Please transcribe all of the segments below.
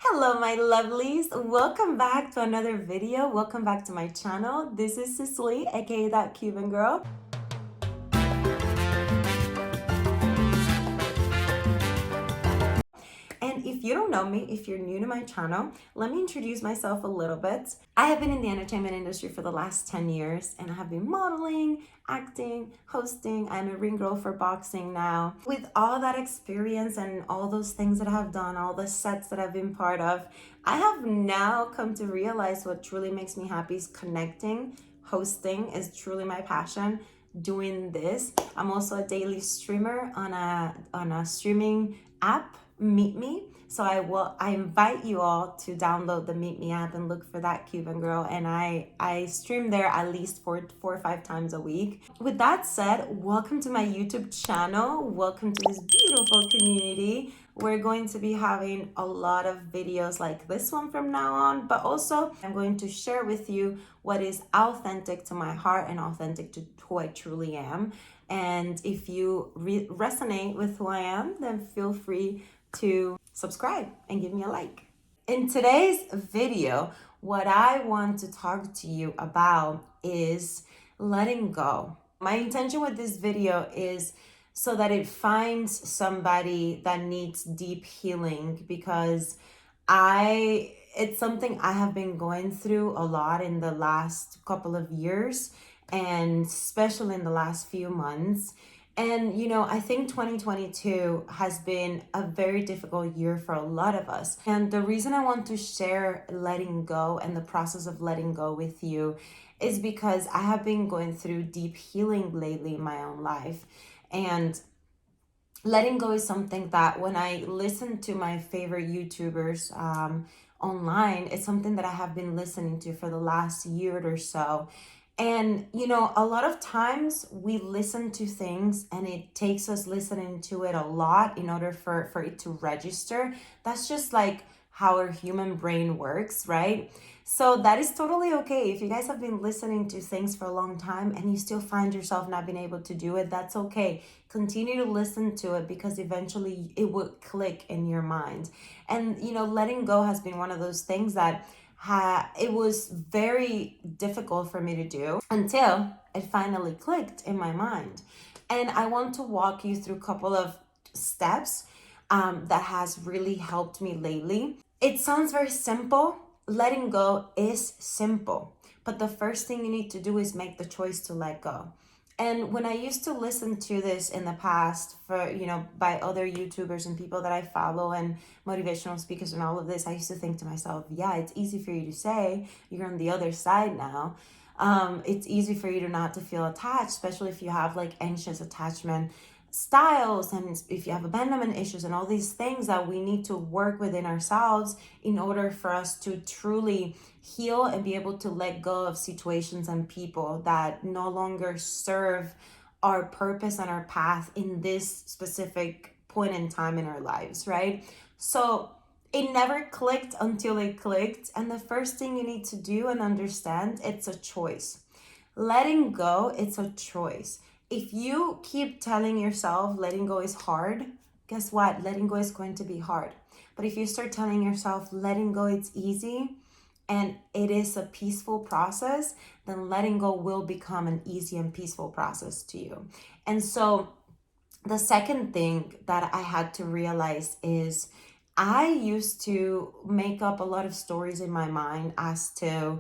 Hello, my lovelies. Welcome back to another video. Welcome back to my channel. This is Cicely, aka That Cuban Girl. And if you don't know me, if you're new to my channel, let me introduce myself a little bit. I have been in the entertainment industry for the last 10 years and I have been modeling, acting, hosting. I'm a ring girl for boxing now. With all that experience and all those things that I have done, all the sets that I've been part of, I have now come to realize what truly makes me happy is connecting. Hosting is truly my passion. Doing this, I'm also a daily streamer on a streaming app, Meet Me. So I invite you all to download the Meet Me app and look for That Cuban Girl, and I stream there at least four or five times a week. With that said, welcome to my YouTube channel. Welcome to this beautiful community. We're going to be having a lot of videos like this one from now on, but also I'm going to share with you what is authentic to my heart and authentic to who I truly am. And if you resonate with who I am, then feel free to subscribe and give me a like. In today's video, what I want to talk to you about is letting go. My intention with this video is so that it finds somebody that needs deep healing, because it's something I have been going through a lot in the last couple of years, and especially in the last few months. And, I think 2022 has been a very difficult year for a lot of us. And the reason I want to share letting go and the process of letting go with you is because I have been going through deep healing lately in my own life. And letting go is something that when I listen to my favorite YouTubers online, it's something that I have been listening to for the last year or so. And, a lot of times we listen to things and it takes us listening to it a lot in order for it to register. That's just like how our human brain works, right? So that is totally okay. If you guys have been listening to things for a long time and you still find yourself not being able to do it, that's okay. Continue to listen to it because eventually it will click in your mind. And, letting go has been one of those things that it was very difficult for me to do until it finally clicked in my mind. And I want to walk you through a couple of steps that has really helped me lately. It sounds very simple. Letting go is simple, but the first thing you need to do is make the choice to let go. And when I used to listen to this in the past for, by other YouTubers and people that I follow and motivational speakers and all of this, I used to think to myself, yeah, it's easy for you to say, you're on the other side now. It's easy for you to not to feel attached, especially if you have like anxious attachment styles and if you have abandonment issues and all these things that we need to work within ourselves in order for us to truly heal and be able to let go of situations and people that no longer serve our purpose and our path in this specific point in time in our lives, right? So it never clicked until it clicked. And the first thing you need to do and understand, it's a choice. Letting go, it's a choice. If you keep telling yourself letting go is hard, guess what? Letting go is going to be hard. But if you start telling yourself letting go it's easy and it is a peaceful process, then letting go will become an easy and peaceful process to you. And so the second thing that I had to realize is I used to make up a lot of stories in my mind as to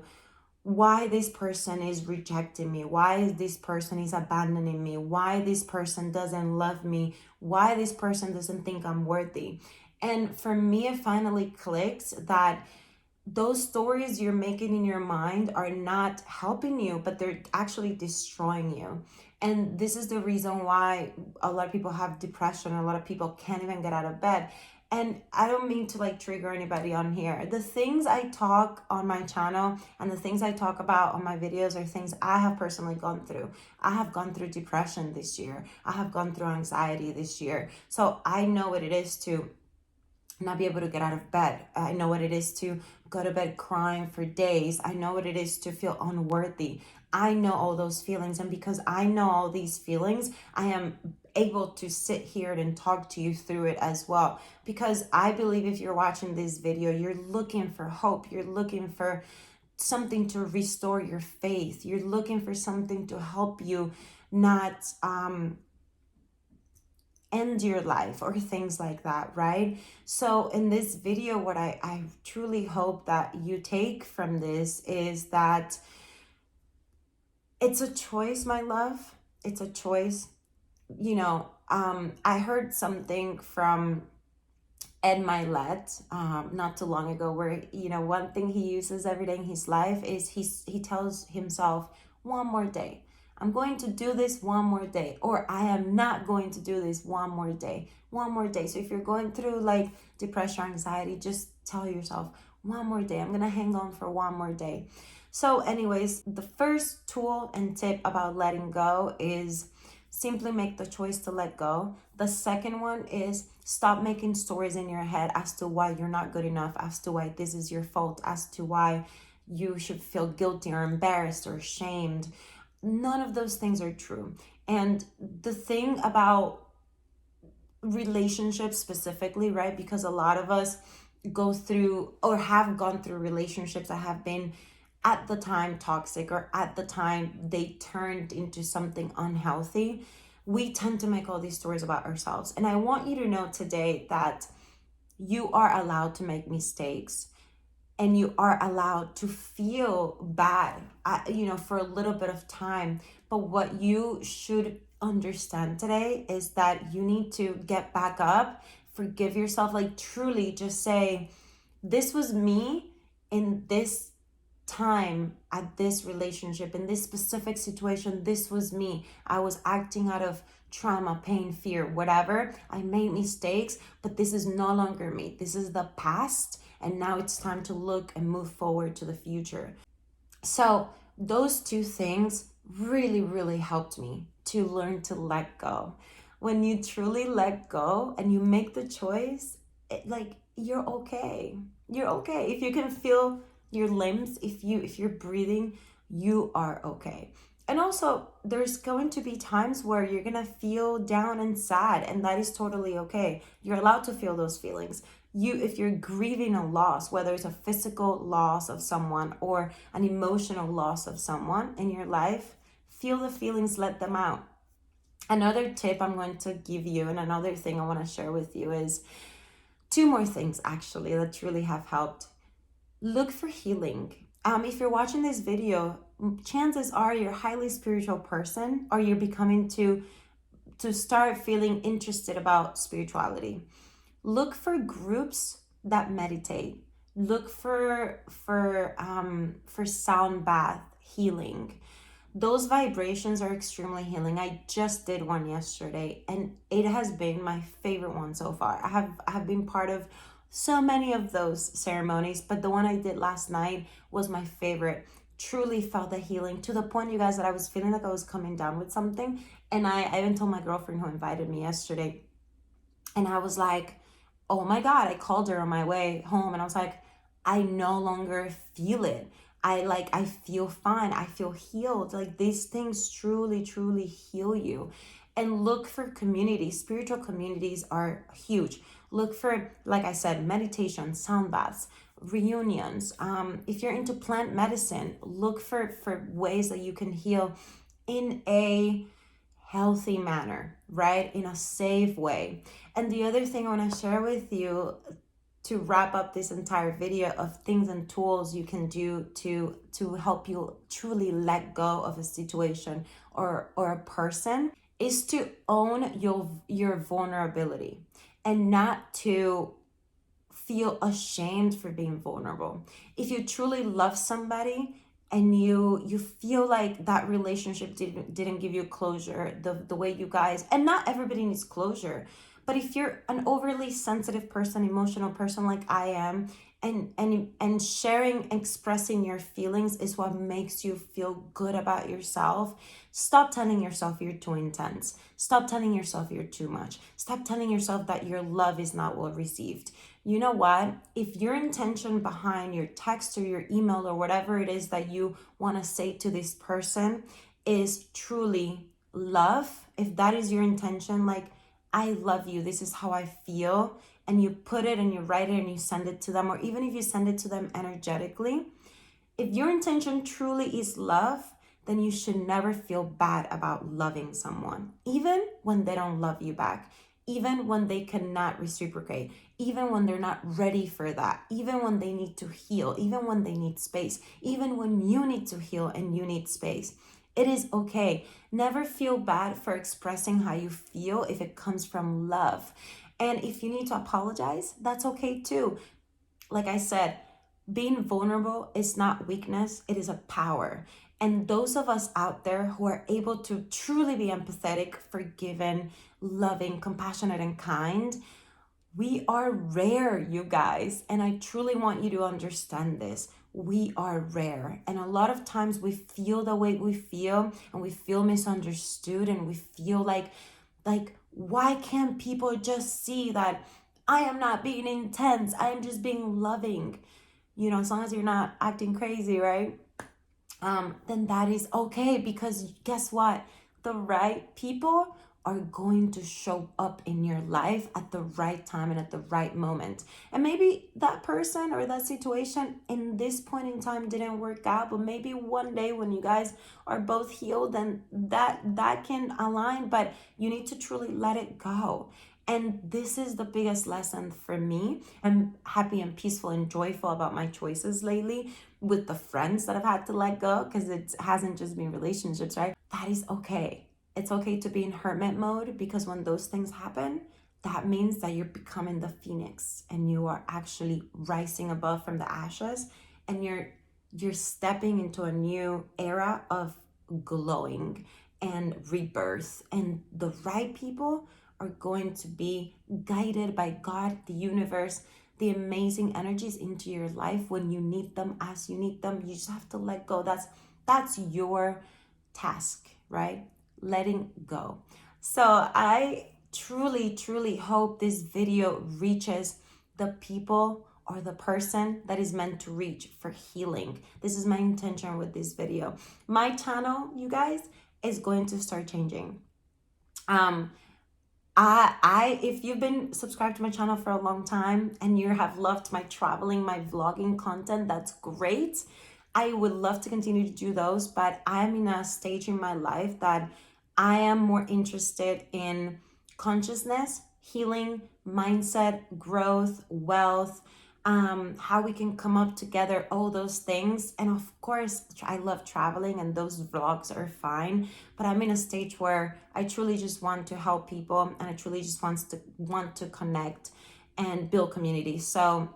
why this person is rejecting me, why this person is abandoning me, why this person doesn't love me, why this person doesn't think I'm worthy. And for me, it finally clicked that those stories you're making in your mind are not helping you, but they're actually destroying you. And this is the reason why a lot of people have depression, a lot of people can't even get out of bed. And I don't mean to like trigger anybody on here. The things I talk on my channel and the things I talk about on my videos are things I have personally gone through. I have gone through depression this year. I have gone through anxiety this year. So I know what it is to not be able to get out of bed. I know what it is to go to bed crying for days. I know what it is to feel unworthy. I know all those feelings. And because I know all these feelings, I am able to sit here and talk to you through it as well. Because I believe if you're watching this video, you're looking for hope. You're looking for something to restore your faith. You're looking for something to help you not end your life or things like that, right? So in this video, what I truly hope that you take from this is that it's a choice, my love. It's a choice. I heard something from Ed Milet not too long ago where, one thing he uses every day in his life is he tells himself, one more day. I'm going to do this one more day, or I am not going to do this one more day. One more day. So if you're going through like depression, anxiety, just tell yourself, one more day. I'm going to hang on for one more day. So anyways, the first tool and tip about letting go is simply make the choice to let go. The second one is stop making stories in your head as to why you're not good enough, as to why this is your fault, as to why you should feel guilty or embarrassed or ashamed. None of those things are true. And the thing about relationships specifically, right? Because a lot of us go through or have gone through relationships that have been at the time toxic, or at the time they turned into something unhealthy. We tend to make all these stories about ourselves. And I want you to know today that you are allowed to make mistakes, and you are allowed to feel bad, for a little bit of time. But what you should understand today is that you need to get back up, forgive yourself, like truly just say, this was me in this time, at this relationship, in this specific situation. This was me. I was acting out of trauma, pain, fear, whatever. I made mistakes, but this is no longer me. This is the past. And now it's time to look and move forward to the future. So those two things really, really helped me to learn to let go. When you truly let go and you make the choice, you're okay. You're okay. If you can feel your limbs, if you're breathing, you are okay. And also, there's going to be times where you're gonna feel down and sad, and that is totally okay. You're allowed to feel those feelings. If you're grieving a loss, whether it's a physical loss of someone or an emotional loss of someone in your life, feel the feelings, let them out. Another tip I'm going to give you, and another thing I want to share with you, is two more things actually that truly have helped. Look for healing. If you're watching this video, chances are you're a highly spiritual person, or you're becoming to start feeling interested about spirituality. Look for groups that meditate. Look for sound bath healing. Those vibrations are extremely healing. I just did one yesterday, and it has been my favorite one so far. I have been part of so many of those ceremonies, but the one I did last night was my favorite. Truly felt the healing, to the point, you guys, that I was feeling like I was coming down with something. And I even told my girlfriend who invited me yesterday, and I was like, oh my God, I called her on my way home, and I was like, I no longer feel it. I feel fine. I feel healed. Like, these things truly, truly heal you. And look for communities. Spiritual communities are huge. Look for, like I said, meditation, sound baths, reunions. If you're into plant medicine, look for ways that you can heal in a healthy manner, right? In a safe way. And the other thing I want to share with you to wrap up this entire video of things and tools you can do to help you truly let go of a situation or a person is to own your vulnerability, and not to feel ashamed for being vulnerable. If you truly love somebody and you feel like that relationship didn't give you closure the way you guys, and not everybody needs closure, but if you're an overly sensitive person, emotional person like I am, and sharing, expressing your feelings is what makes you feel good about yourself, stop telling yourself you're too intense. Stop telling yourself you're too much. Stop telling yourself that your love is not well received. You know what? If your intention behind your text or your email or whatever it is that you want to say to this person is truly love, if that is your intention, like, I love you, this is how I feel, and you put it and you write it and you send it to them, or even if you send it to them energetically, if your intention truly is love, then you should never feel bad about loving someone, even when they don't love you back, even when they cannot reciprocate, even when they're not ready for that, even when they need to heal, even when they need space, even when you need to heal and you need space. It is okay. Never feel bad for expressing how you feel if it comes from love. And if you need to apologize, that's okay too. Like I said, being vulnerable is not weakness, it is a power. And those of us out there who are able to truly be empathetic, forgiving, loving, compassionate, and kind, we are rare, you guys. And I truly want you to understand this. We are rare. And a lot of times we feel the way we feel, and we feel misunderstood, and we feel like, why can't people just see that I am not being intense, I am just being loving? You know, as long as you're not acting crazy, right? Then that is okay, because guess what? The right people are going to show up in your life at the right time and at the right moment. And maybe that person or that situation in this point in time didn't work out, but maybe one day when you guys are both healed, then that can align, but you need to truly let it go. And this is the biggest lesson for me. I'm happy and peaceful and joyful about my choices lately with the friends that I've had to let go, because it hasn't just been relationships, right? That is okay. It's okay to be in hermit mode, because when those things happen, that means that you're becoming the phoenix and you are actually rising above from the ashes, and you're stepping into a new era of glowing and rebirth. And the right people are going to be guided by God, the universe, the amazing energies into your life when you need them, as you need them. You just have to let go. That's your task, right? Letting go. So I truly hope this video reaches the people or the person that is meant to reach for healing. This is my intention with this video. My channel, you guys, is going to start changing. If you've been subscribed to my channel for a long time and you have loved my traveling, my vlogging content, that's great. I would love to continue to do those, but I'm in a stage in my life that I am more interested in consciousness, healing, mindset, growth, wealth, how we can come up together, all those things. And of course, I love traveling, and those vlogs are fine, but I'm in a stage where I truly just want to help people, and I truly just want to connect and build community. So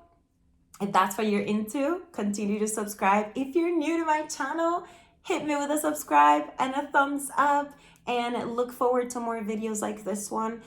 if that's what you're into, continue to subscribe. If you're new to my channel, hit me with a subscribe and a thumbs up, and look forward to more videos like this one.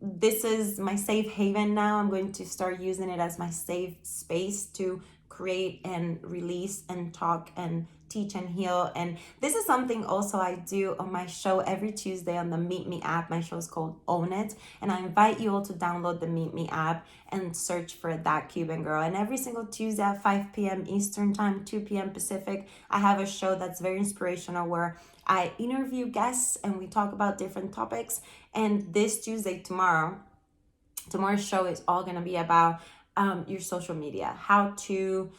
This is my safe haven now. I'm going to start using it as my safe space to create and release and talk and teach and heal. And this is something also I do on my show every Tuesday on the Meet Me app. My show is called Own It, and I invite you all to download the Meet Me app and search for That Cuban Girl. And every single Tuesday at 5 p.m. Eastern time, 2 p.m. Pacific, I have a show that's very inspirational where I interview guests and we talk about different topics. And this Tuesday, tomorrow's show is all gonna be about your social media, how to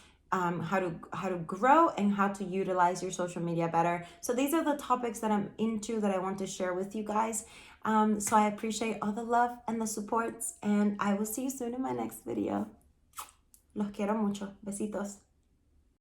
grow and how to utilize your social media better. So these are the topics that I'm into, that I want to share with you guys. So I appreciate all the love and the supports, and I will see you soon in my next video. Los quiero mucho. Besitos.